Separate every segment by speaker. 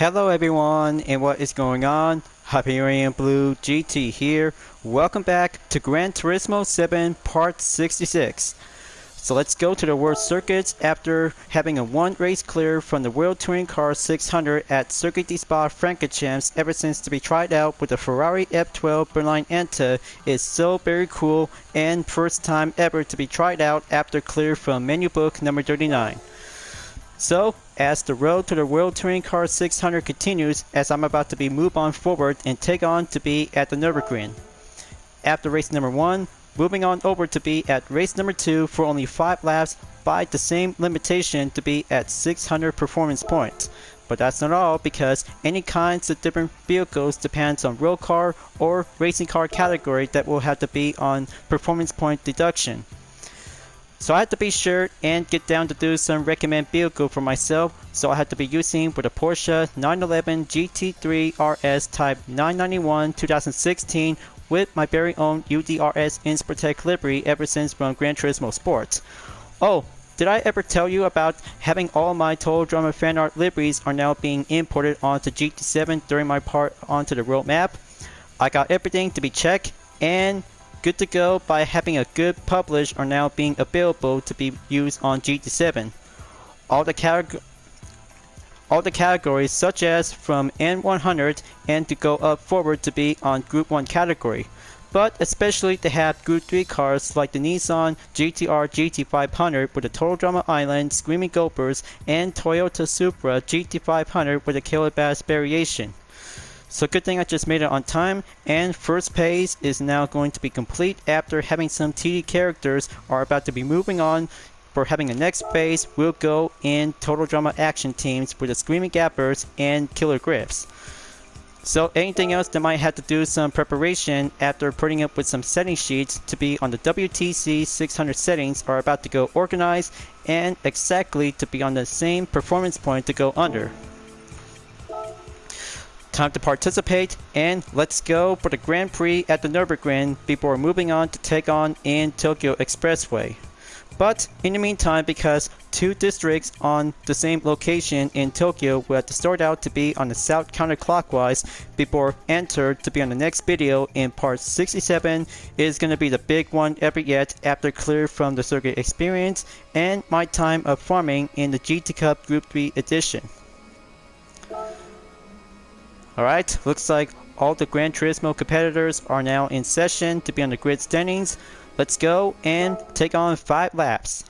Speaker 1: Hello everyone, and what is going on? Hyperion-Blue-GT here. Welcome back to Gran Turismo 7 Part 66. So let's go to the World Circuits after having a one race clear from the World Touring Car 600 at Circuit de Spa-Francorchamps ever since to be tried out with the Ferrari F12 Berline Enta is so very cool and first time ever to be tried out after clear from menu book number 39. So, as the road to the World Touring Car 600 continues, as I'm about to be moved on forward and take on to be at the Nürburgring. After race number 1, moving on over to be at race number 2 for only 5 laps by the same limitation to be at 600 performance points. But that's not all, because any kinds of different vehicles depends on road car or racing car category that will have to be on performance point deduction. So I had to be sure and get down to do some recommend vehicle for myself, so I had to be using with a Porsche 911 GT3 RS Type 991 2016 with my very own UDRS Insportec livery ever since from Gran Turismo Sports. Oh, did I ever tell you about having all my Total Drama fan art liveries are now being imported onto GT7 during my part onto the roadmap? I got everything to be checked and good to go by having a good publish are now being available to be used on GT7. All the categories such as from N100 and to go up forward to be on Group 1 category. But especially to have Group 3 cars like the Nissan GTR GT500 with the Total Drama Island, Screaming Gophers, and Toyota Supra GT500 with a Killer Bass variation. So good thing I just made it on time, and first phase is now going to be complete after having some TD characters are about to be moving on for having a next phase will go in Total Drama Action teams with the Screaming Gappers and Killer Griffs. So anything else that might have to do some preparation after putting up with some setting sheets to be on the WTC 600 settings are about to go organized and exactly to be on the same performance point to go under. Time to participate, and let's go for the Grand Prix at the Nürburgring before moving on to take on in Tokyo Expressway. But in the meantime, because two districts on the same location in Tokyo will have to start out to be on the south counterclockwise before enter to be on the next video in part 67 is going to be the big one ever yet after clear from the circuit experience and my time of farming in the GT Cup Group 3 edition. Alright, looks like all the Gran Turismo competitors are now in session to be on the grid standings. Let's go and take on 5 laps.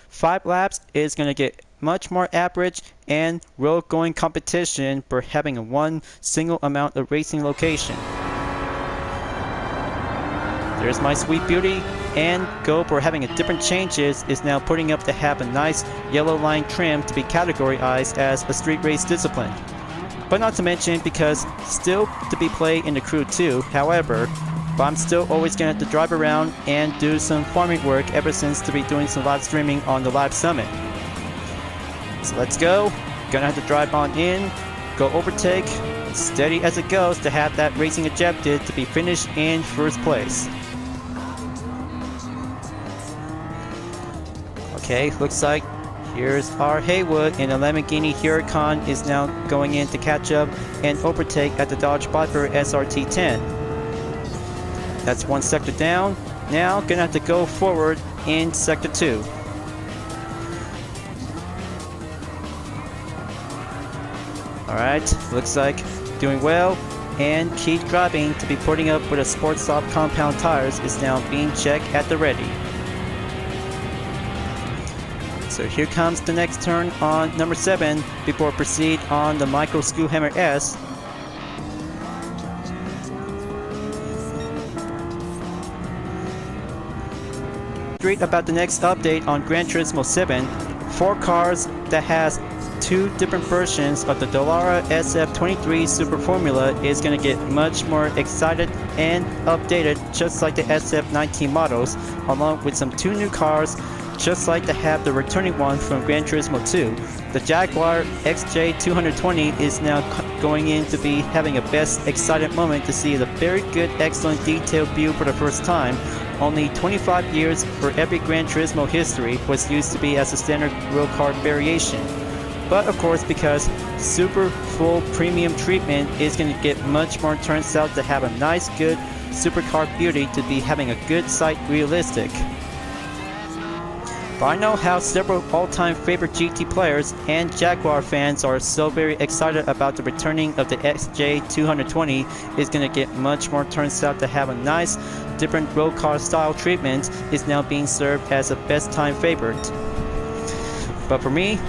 Speaker 1: 5 laps is going to get much more average and road going competition for having a one single amount of racing location. There's my sweet beauty, and go for having a different changes is now putting up to have a nice yellow line trim to be categorized as a street race discipline. But not to mention, because still to be played in the crew too, however, but I'm still always going to have to drive around and do some farming work ever since to be doing some live streaming on the live summit. So let's go, gonna have to drive on in, go overtake, steady as it goes to have that racing objective to be finished in first place. Okay, looks like here's our Haywood, and the Lamborghini Huracan is now going in to catch up and overtake at the Dodge Viper SRT10. That's one sector down. Now gonna have to go forward in sector 2. Alright, looks like doing well, and keep driving to be putting up with a Sports Soft compound tires is now being checked at the ready. So here comes the next turn on number 7 before proceed on the Micro Screwhammer S. Read about the next update on Gran Turismo 7. 4 cars that has 2 different versions of the Dallara SF23 Super Formula is going to get much more excited and updated, just like the SF19 models, along with some 2 new cars just like to have the returning one from Gran Turismo 2. The Jaguar XJ220 is now going in to be having a best excited moment to see the very good excellent detailed view for the first time. Only 25 years for every Gran Turismo history was used to be as a standard road car variation. But of course, because super full premium treatment is going to get much more turns out to have a nice good supercar beauty to be having a good sight realistic. But I know how several all-time favorite GT players and Jaguar fans are so very excited about the returning of the XJ220 is going to get much more turns out to have a nice different road car style treatment is now being served as a best time favorite. But for me,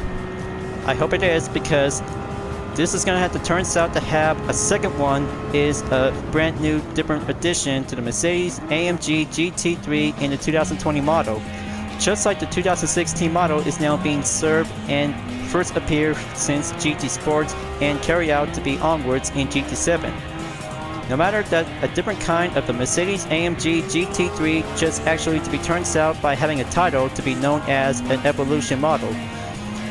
Speaker 1: I hope it is, because this is going to have to turn out to have a second one is a brand new different addition to the Mercedes AMG GT3 in the 2020 model. Just like the 2016 model is now being served and first appeared since GT Sports and carry out to be onwards in GT7. No matter that a different kind of the Mercedes AMG GT3 just actually to be turned out by having a title to be known as an Evolution model.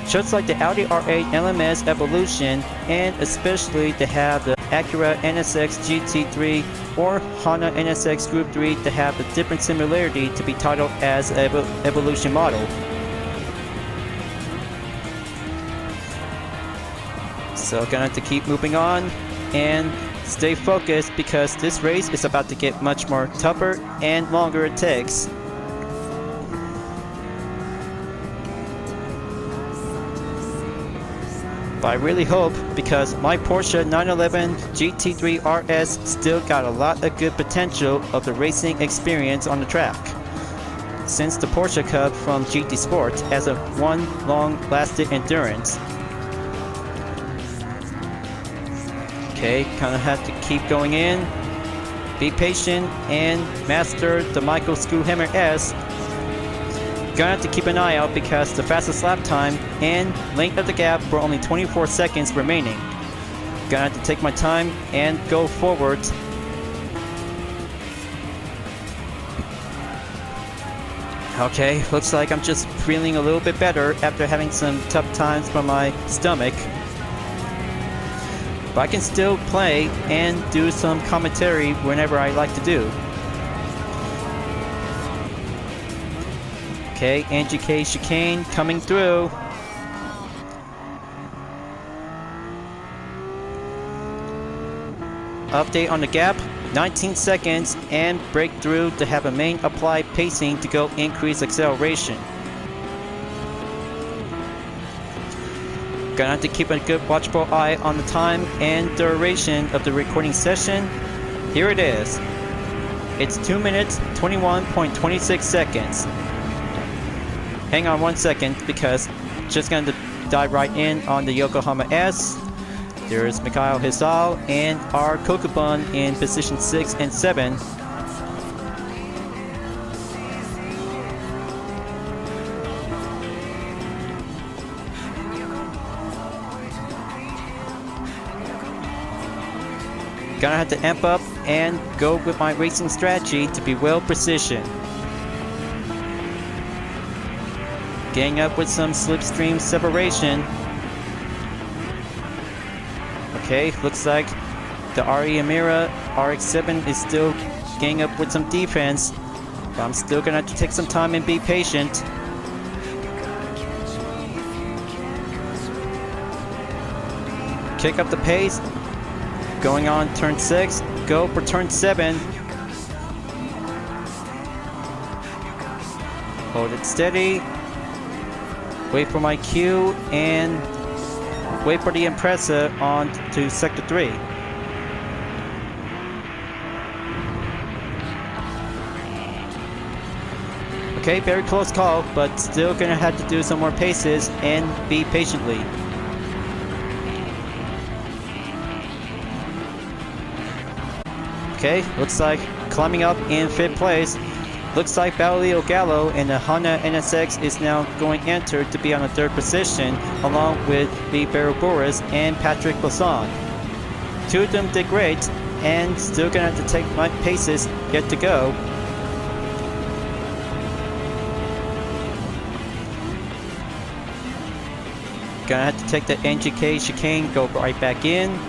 Speaker 1: Just like the Audi R8 LMS Evolution, and especially to have the Acura NSX GT3 or Honda NSX Group 3 to have a different similarity to be titled as Evolution model. So gonna have to keep moving on and stay focused, because this race is about to get much more tougher and longer it takes. But I really hope, because my Porsche 911 GT3 RS still got a lot of good potential of the racing experience on the track, since the Porsche Cub from GT Sport has a one long-lasting endurance. Okay, kind of have to keep going in, be patient, and master the Michael Screwhammer S. Gonna have to keep an eye out, because the fastest lap time and length of the gap were only 24 seconds remaining. Gonna have to take my time and go forward. Okay, looks like I'm just feeling a little bit better after having some tough times from my stomach. But I can still play and do some commentary whenever I like to do. Okay, NGK chicane coming through. Update on the gap, 19 seconds, and breakthrough to have a main applied pacing to go increase acceleration. Gonna have to keep a good watchful eye on the time and duration of the recording session. Here it is. It's 2 minutes, 21.26 seconds. Hang on 1 second, because just going to dive right in on the Yokohama S. There's Mikhail Hizal and our Kokubun in position 6 and 7. Gonna have to amp up and go with my racing strategy to be well precision. Getting up with some slipstream separation. Okay, looks like the RE Amira RX-7 is still getting up with some defense. But I'm still gonna have to take some time and be patient. Kick up the pace. Going on turn 6. Go for turn 7. Hold it steady. Wait for my cue and wait for the Impreza on to sector 3. Okay, very close call, but still gonna have to do some more paces and be patiently. Okay, looks like climbing up in 5th place. Looks like Basilio Gallo and the Honda NSX is now going enter to be on the 3rd position, along with the Boris and Patrick Blasson. 2 of them did great, and still gonna have to take my paces yet to go. Gonna have to take the NGK chicane, go right back in.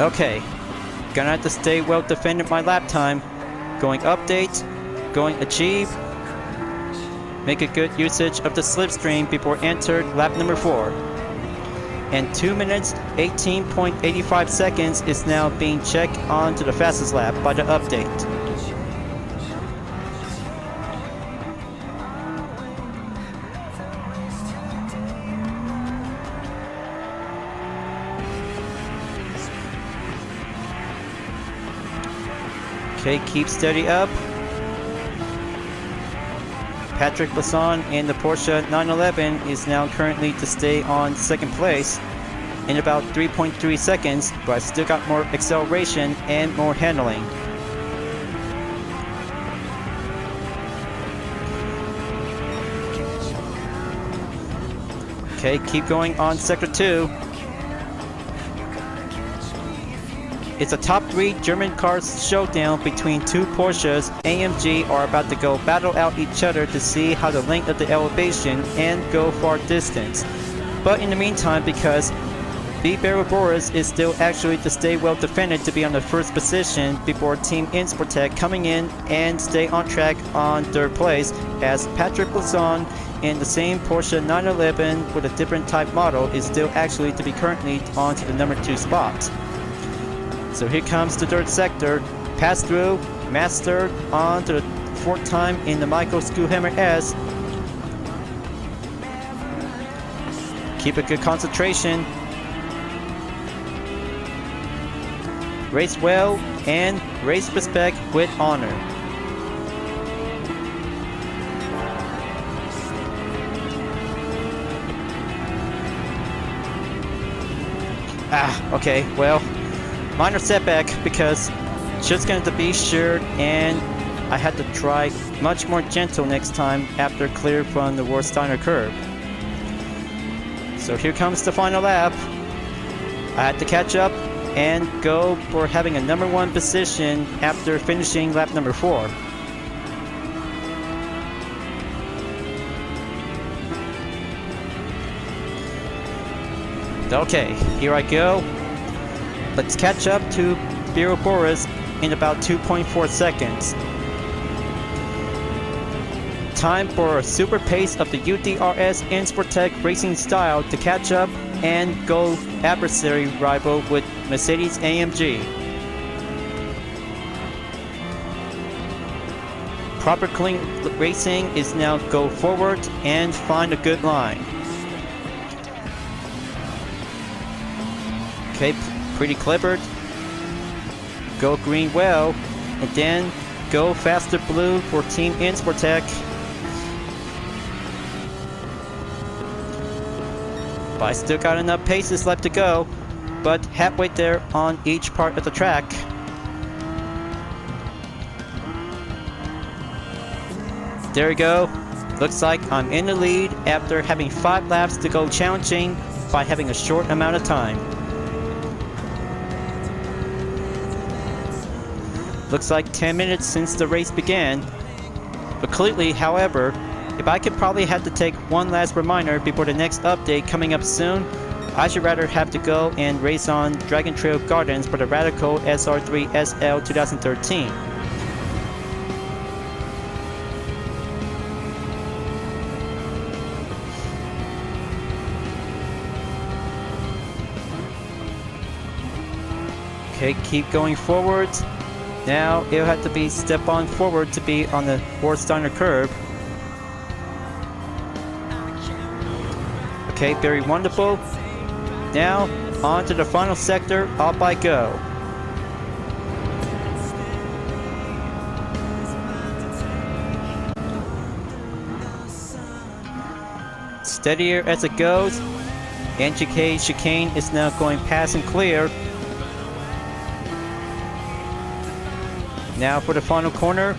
Speaker 1: Okay, gonna have to stay well defended my lap time. Going update, going achieve. Make a good usage of the slipstream before entered lap number 4. And 2 minutes 18.85 seconds is now being checked onto the fastest lap by the update. Okay, keep steady up. Patrick Lasson in the Porsche 911 is now currently to stay on second place in about 3.3 seconds, but I've still got more acceleration and more handling. Okay, keep going on sector 2. It's a top 3 German cars showdown between 2 Porsches. AMG are about to go battle out each other to see how the length of the elevation and go far distance. But in the meantime, because B. Boris is still actually to stay well defended to be on the first position before Team Insportec coming in and stay on track on third place, as Patrick Lasson in the same Porsche 911 with a different type model is still actually to be currently on to the number 2 spot. So here comes the third sector, pass through, master on to the 4th time in the Michael Skuhammer S. Keep a good concentration. Race well and race respect with honor. Okay, well, minor setback because just going to be sure, and I had to try much more gentle next time after clear from the Warsteiner curve. So here comes the final lap. I had to catch up and go for having a number 1 position after finishing lap number 4. Okay, here I go. Let's catch up to Biro Boris in about 2.4 seconds. Time for a super pace of the UDRS Insportec racing style to catch up and go adversary rival with Mercedes AMG. Proper clean racing is now go forward and find a good line. Okay, pretty clever. Go green well, and then go faster blue for Team Insportec. But I still got enough paces left to go, but halfway there on each part of the track. There we go. Looks like I'm in the lead after having 5 laps to go, challenging by having a short amount of time. Looks like 10 minutes since the race began. But clearly, however, if I could probably have to take one last reminder before the next update coming up soon, I should rather have to go and race on Dragon Trail Gardens for the Radical SR3 SL 2013. Okay, keep going forward. Now it'll have to be step on forward to be on the Warsteiner curve. Okay, very wonderful. Now on to the final sector, up I go. Steadier as it goes. NGK chicane is now going past and clear. Now for the final corner.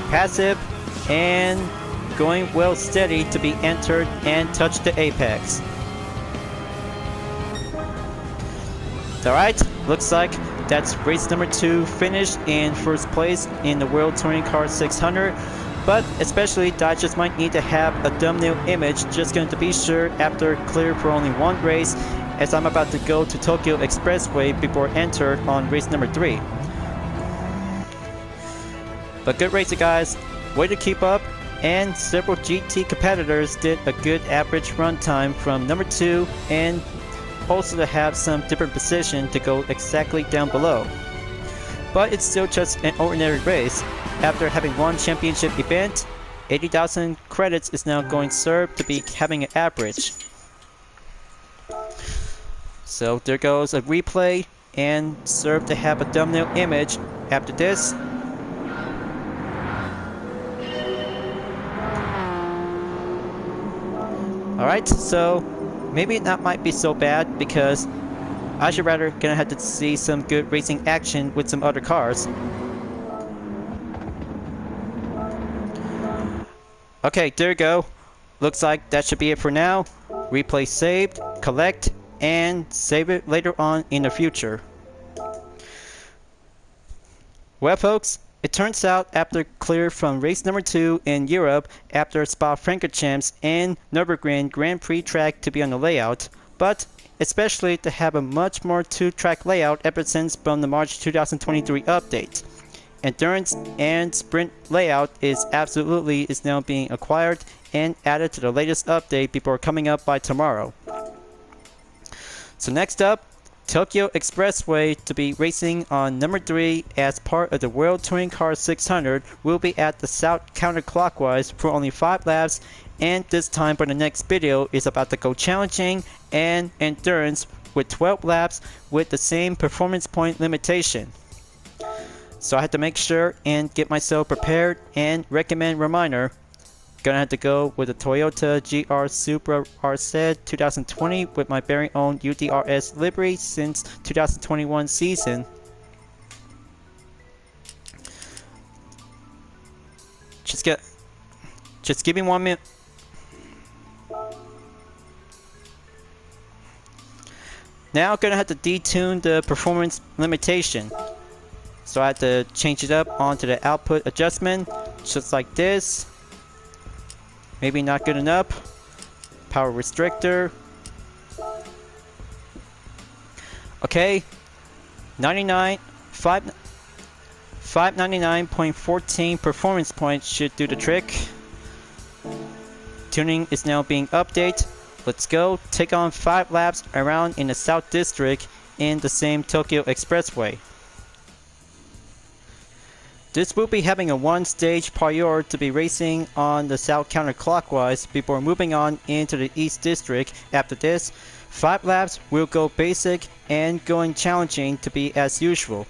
Speaker 1: Passive and going well steady to be entered and touch the apex. Alright, looks like that's race number 2 finished in first place in the World Touring Car 600. But especially I just might need to have a thumbnail image just going to be sure after clear for only one race, as I'm about to go to Tokyo Expressway before entered on race number 3. But good racing, guys. Way to keep up. And several GT competitors did a good average run time from number 2, and also to have some different position to go exactly down below. But it's still just an ordinary race. After having one championship event, 80,000 credits is now going served to be having an average. So there goes a replay and served to have a thumbnail image after this. Alright, so maybe that might be so bad because I should rather gonna have to see some good racing action with some other cars. Okay, there you go. Looks like that should be it for now. Replay saved, collect, and save it later on in the future. Well folks, it turns out after clear from race number 2 in Europe after Spa-Francorchamps and Nürburgring Grand Prix track to be on the layout, but especially to have a much more 2-track layout ever since from the March 2023 update. Endurance and sprint layout is now being acquired and added to the latest update before coming up by tomorrow. So next up, Tokyo Expressway to be racing on number 3 as part of the World Touring Car 600 will be at the south counterclockwise for only 5 laps, and this time for the next video is about to go challenging and endurance with 12 laps with the same performance point limitation. So I had to make sure and get myself prepared and recommend reminder. Gonna have to go with the Toyota GR Supra RZ 2020 with my very own UDRS livery since 2021 season. Just give me 1 minute. Now gonna have to detune the performance limitation. So I had to change it up onto the output adjustment, just like this. Maybe not good enough. Power restrictor. Okay. 599.14 performance points should do the trick. Tuning is now being updated. Let's go. Take on 5 laps around in the South District in the same Tokyo Expressway. This will be having a 1-stage prior to be racing on the south counterclockwise before moving on into the East District. After this, 5 laps will go basic and going challenging to be as usual.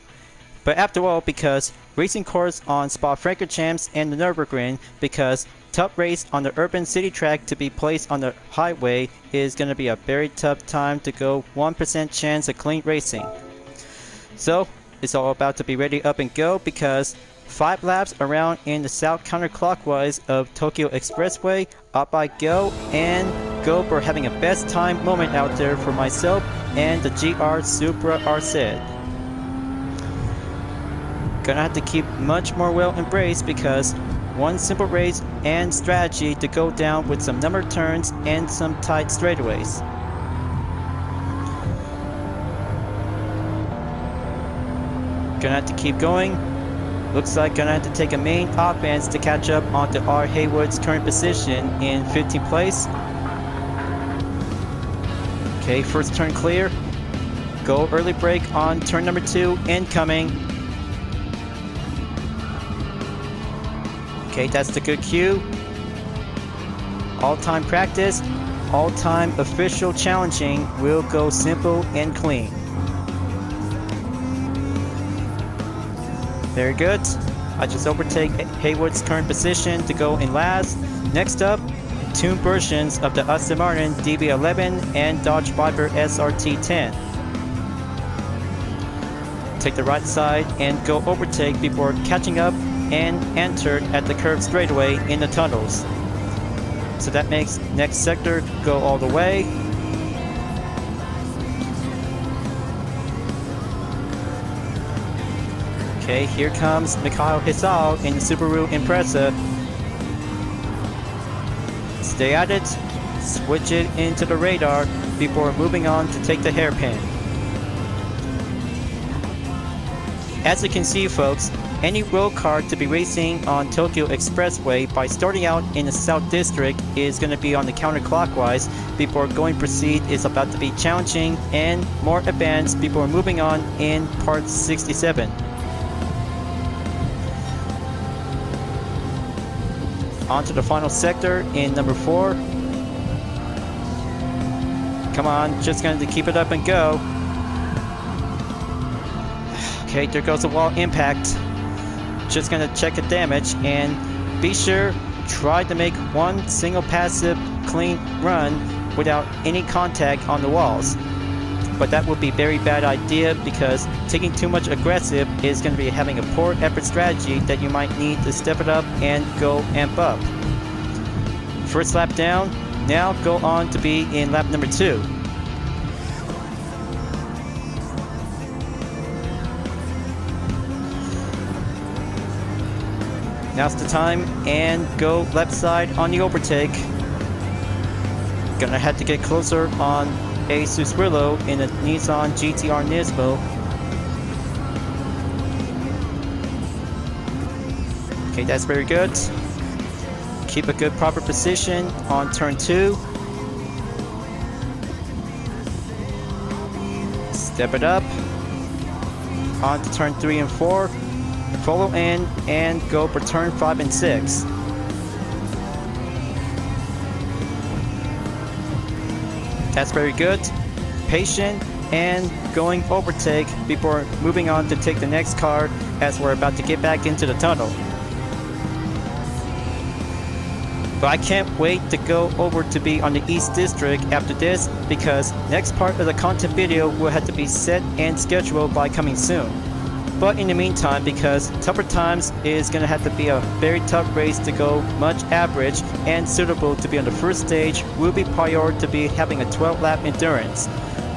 Speaker 1: But after all, because racing course on Spa-Francorchamps and the Nürburgring, because tough race on the urban city track to be placed on the highway is going to be a very tough time to go 1% chance of clean racing. So it's all about to be ready up and go because 5 laps around in the south counterclockwise of Tokyo Expressway, up I go and go for having a best time moment out there for myself and the GR Supra RZ. Gonna have to keep much more well embraced because one simple race and strategy to go down with some numbered turns and some tight straightaways. Gonna have to keep going. Looks like gonna have to take a main offense to catch up onto R. Haywood's current position in 15th place. Okay, first turn clear. Go early brake on turn number 2, incoming. Okay, that's the good cue. All-time practice, all-time official challenging will go simple and clean. Very good. I just overtake Haywood's current position to go in last. Next up, tuned versions of the Aston Martin DB11 and Dodge Viper SRT10. Take the right side and go overtake before catching up and entered at the curved straightaway in the tunnels. So that makes next sector go all the way. Okay, here comes Mikhail Hisal in the Subaru Impreza. Stay at it, switch it into the radar before moving on to take the hairpin. As you can see folks, any road car to be racing on Tokyo Expressway by starting out in the South District is going to be on the counterclockwise before going proceed is about to be challenging and more advanced before moving on in part 67. On to the final sector in number 4. Come on, just going to keep it up and go. Okay, there goes the wall impact. Just gonna check the damage and be sure try to make one single passive clean run without any contact on the walls. But that would be a very bad idea because taking too much aggressive is going to be having a poor effort strategy that you might need to step it up and go amp up. First lap down, now go on to be in lap number 2. Now's the time and go left side on the overtake. Gonna have to get closer on a Suswillo in a Nissan GTR Nismo. Okay, that's very good. Keep a good proper position on turn 2. Step it up. On to turn 3 and 4. Follow in and go for turn 5 and 6. That's very good. Patient and going overtake before moving on to take the next car as we're about to get back into the tunnel. But I can't wait to go over to be on the East District after this because next part of the content video will have to be set and scheduled by coming soon. But in the meantime, because Tougher Times is going to have to be a very tough race to go much average and suitable to be on the first stage, will be prior to be having a 12 lap endurance.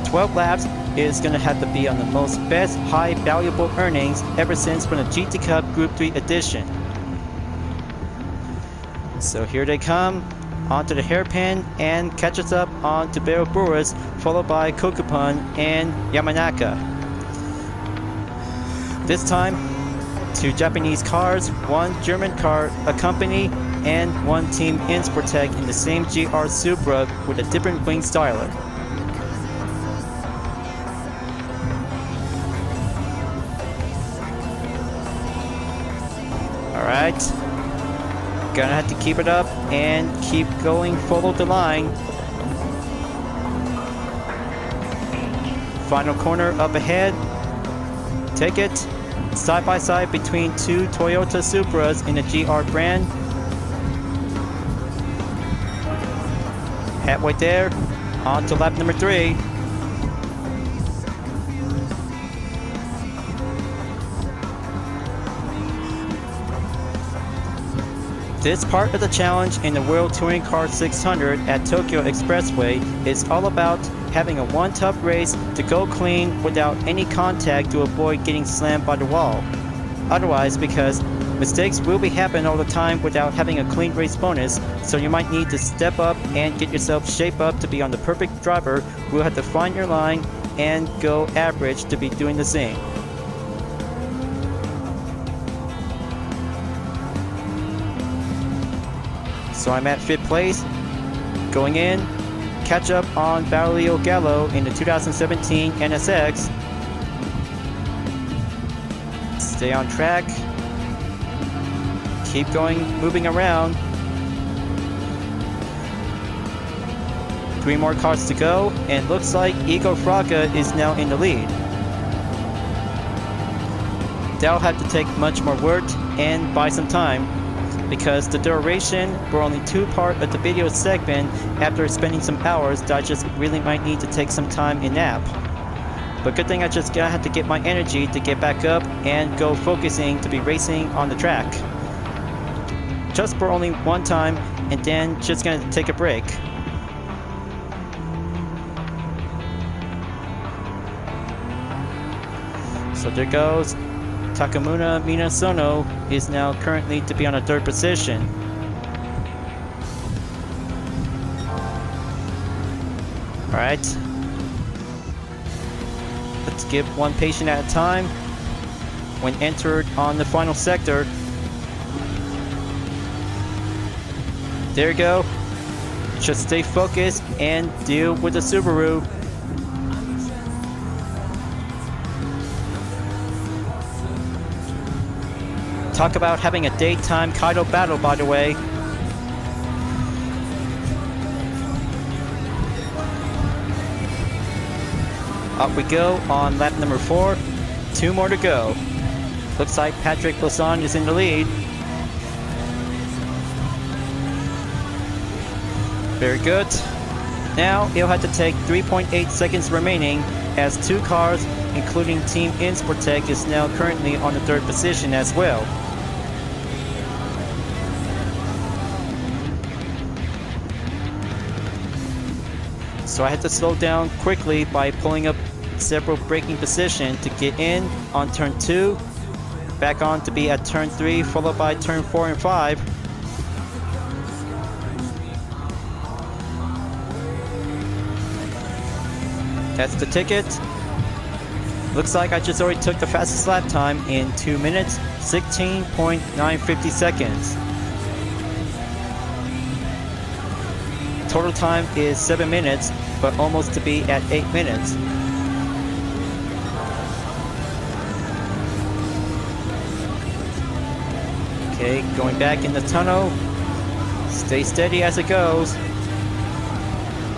Speaker 1: 12 laps is going to have to be on the most best high valuable earnings ever since from the GT Cup Group 3 edition. So here they come, onto the hairpin and catch us up on to Barrel-Boris, followed by Kokupon and Yamanaka. This time, 2 Japanese cars, 1 German car, a company, and 1 Team Insportec in the same GR Supra with a different wing styler. Alright, gonna have to keep it up and keep going, follow the line. Final corner up ahead. Take it side by side between 2 Toyota Supras in the GR brand. Halfway there, on to lap number 3. This part of the challenge in the World Touring Car 600 at Tokyo Expressway is all about having a one tough race to go clean without any contact to avoid getting slammed by the wall. Otherwise, because mistakes will be happening all the time without having a clean race bonus, so you might need to step up and get yourself shaped up to be on the perfect driver who will have to find your line and go average to be doing the same. So I'm at 5th place, going in, catch up on Barilio Gallo in the 2017 NSX. Stay on track, keep going, moving around. 3 more cars to go, and looks like Igor Fraga is now in the lead. That'll have to take much more work and buy some time, because the duration were only 2 part of the video segment after spending some hours that I just really might need to take some time and nap. But good thing I just gotta have to get my energy to get back up and go focusing to be racing on the track. Just for only 1 time and then just gonna take a break. So there goes Takamura Minasono is now currently to be on a 3rd position. Alright. Let's give one patient at a time. when entered on the final sector. There you go. Just stay focused and deal with the Subaru. Talk about having a daytime Kaido battle, by the way. Up we go on lap number 4. 2 more to go. Looks like Patrick Blasson is in the lead. Very good. Now he'll have to take 3.8 seconds remaining as 2 cars, including Team Insportec, is now currently on the 3rd position as well. So I had to slow down quickly by pulling up several braking positions to get in on turn 2, back on to be at turn 3, followed by turn 4 and 5. That's the ticket. Looks like I just already took the fastest lap time in 2 minutes, 16.950 seconds. Total time is 7 minutes, but almost to be at 8 minutes. Okay, going back in the tunnel. Stay steady as it goes.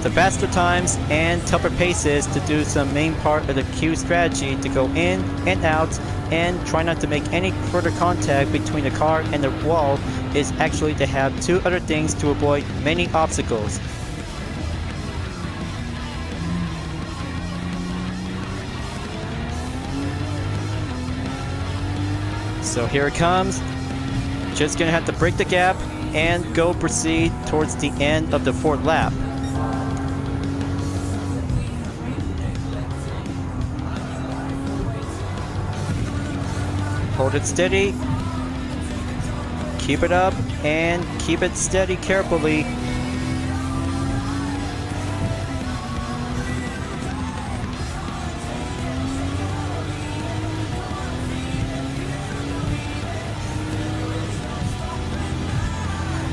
Speaker 1: The faster times and tougher paces to do some main part of the Q strategy to go in and out and try not to make any further contact between the car and the wall is actually to have 2 other things to avoid many obstacles. So here it comes. Just gonna have to break the gap and go proceed towards the end of the 4th lap. Hold it steady, keep it up, and keep it steady carefully.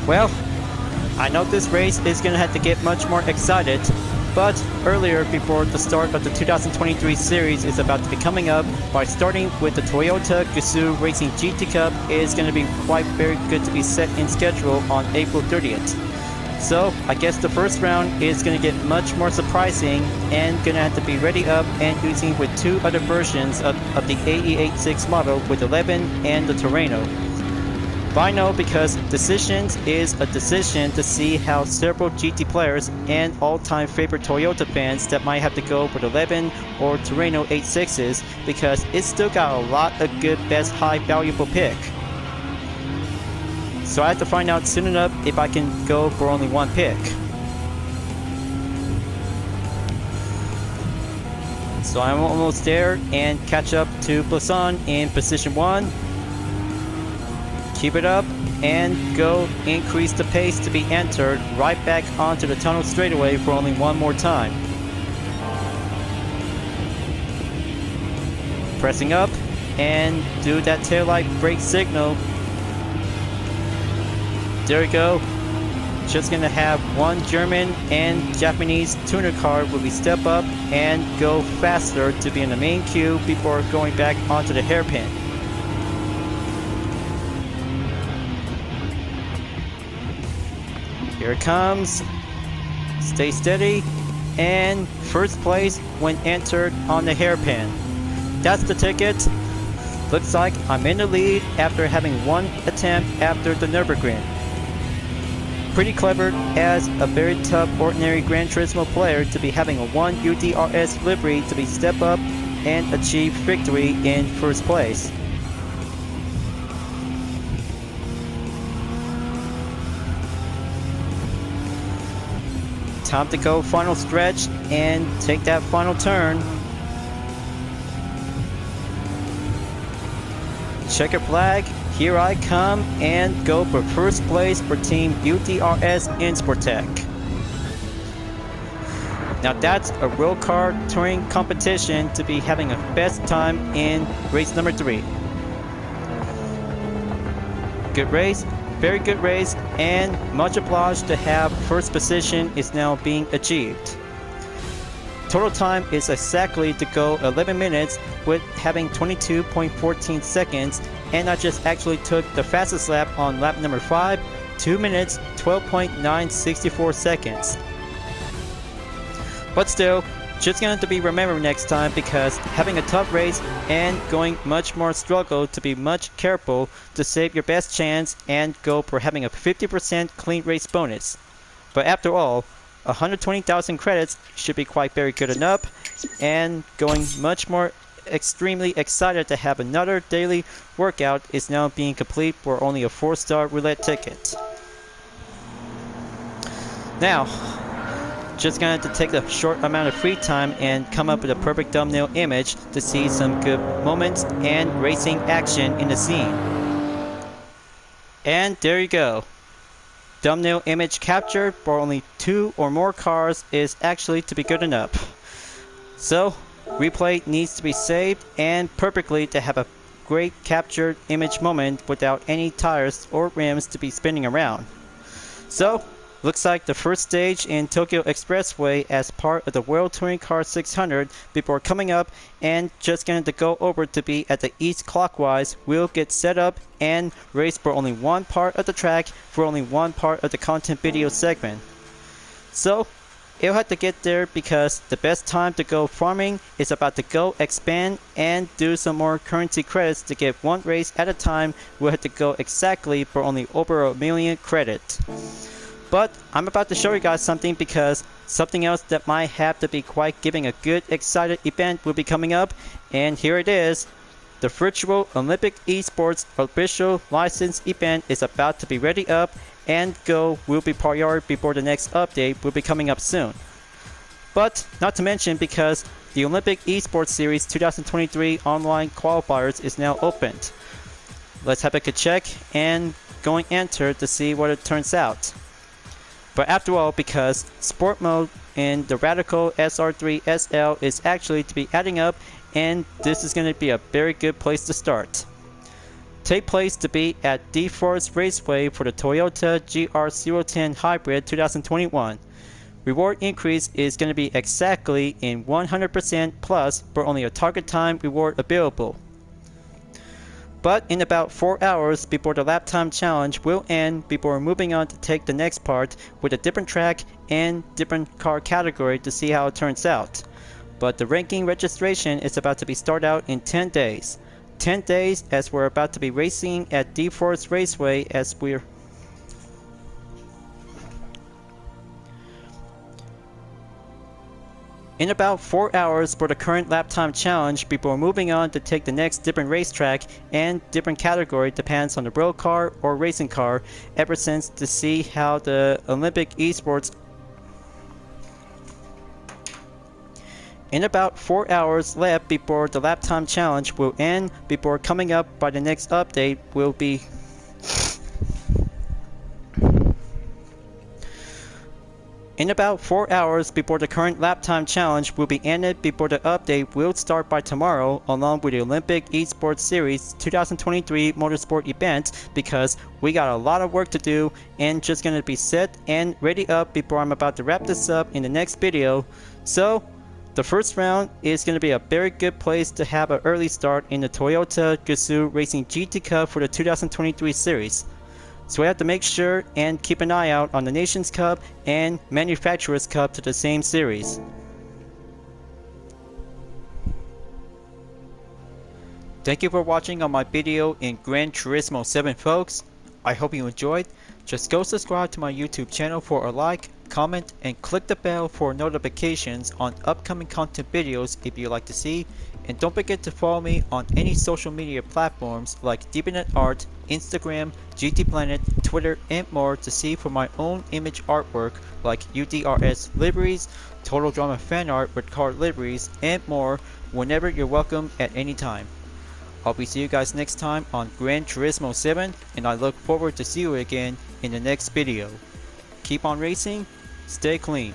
Speaker 1: Well, I know this race is going to have to get much more excited, but earlier before the start of the 2023 series is about to be coming up, by starting with the Toyota Gazoo Racing GT Cup is going to be quite very good to be set in schedule on April 30th. So I guess the first round is going to get much more surprising and going to have to be ready up and using with 2 other versions of the AE86 model with 11 and the Terreno. Why no? Because decisions is a decision to see how several GT players and all-time favorite Toyota fans that might have to go with 11 or Terreno 86s, because it's still got a lot of good best high valuable pick. So I have to find out soon enough if I can go for only 1 pick. So I'm almost there and catch up to Blasson in position 1. Keep it up and go increase the pace to be entered right back onto the tunnel straightaway for only 1 more time. Pressing up and do that taillight brake signal. There we go. Just gonna have 1 German and Japanese tuner car where we step up and go faster to be in the main queue before going back onto the hairpin. Here it comes. Stay steady. And first place when entered on the hairpin. That's the ticket. Looks like I'm in the lead after having 1 attempt after the Nürburgring. Pretty clever as a very tough ordinary Gran Turismo player to be having a 1 UDRS livery to be step up and achieve victory in first place. Time to go final stretch and take that final turn. Checker flag, here I come, and go for first place for Team UDRS Insportec. Now that's a real car touring competition to be having a best time in race number 3. Good race, very good race, and much obliged to have first position is now being achieved. Total time is exactly to go 11 minutes with having 22.14 seconds, and I just actually took the fastest lap on lap number 5, 2 minutes 12.964 seconds. But still, just going to be remembered next time because having a tough race and going much more struggle to be much careful to save your best chance and go for having a 50% clean race bonus. But after all, 120,000 credits should be quite very good enough, and going much more extremely excited to have another daily workout is now being complete for only a 4-star roulette ticket. Now, just going to take a short amount of free time and come up with a perfect thumbnail image to see some good moments and racing action in the scene. And there you go. Thumbnail image captured for only 2 or more cars is actually to be good enough. So, replay needs to be saved and perfectly to have a great captured image moment without any tires or rims to be spinning around. So, looks like the first stage in Tokyo Expressway as part of the World Touring Car 600 before coming up and just going to go over to be at the east clockwise will get set up and race for only one part of the track for only one part of the content video segment. So it'll have to get there because the best time to go farming is about to go expand and do some more currency credits to get one race at a time. We'll have to go exactly for only over 1 million credit. But I'm about to show you guys something because something else that might have to be quite giving a good excited event will be coming up, and here it is. The virtual Olympic Esports official license event is about to be ready up and go will be prior before the next update will be coming up soon. But not to mention because the Olympic Esports Series 2023 online qualifiers is now opened. Let's have a good check and going enter to see what it turns out. But after all, because sport mode in the Radical SR3 SL is actually to be adding up, and this is going to be a very good place to start. Take place to be at D-Force Raceway for the Toyota GR010 Hybrid 2021. Reward increase is going to be exactly in 100% plus for only a target time reward available. But in about 4 hours before the lap time challenge will end before moving on to take the next part with a different track and different car category to see how it turns out. But the ranking registration is about to be start out in 10 days. 10 days as we're about to be racing at D-Force Raceway as we're in about 4 hours for the current lap time challenge before moving on to take the next different racetrack and different category depends on the road car or racing car ever since to see how the Olympic Esports. In about 4 hours left before the lap time challenge will end before coming up by the next update will be in about 4 hours before the current lap time challenge will be ended before the update will start by tomorrow along with the Olympic Esports Series 2023 Motorsport event because we got a lot of work to do and just gonna be set and ready up before I'm about to wrap this up in the next video. So the first round is going to be a very good place to have an early start in the Toyota Gazoo Racing GT Cup for the 2023 series. So we have to make sure and keep an eye out on the Nations Cup and Manufacturers Cup to the same series. Thank you for watching on my video in Gran Turismo 7 folks. I hope you enjoyed. Just go subscribe to my YouTube channel for a like, comment, and click the bell for notifications on upcoming content videos if you'd like to see. And don't forget to follow me on any social media platforms like DeviantArt, Instagram, GT Planet, Twitter, and more to see for my own image artwork like UDRS liveries, Total Drama fan art with car liveries, and more whenever you're welcome at any time. I'll be see you guys next time on Gran Turismo 7 and I look forward to see you again in the next video. Keep on racing, stay clean.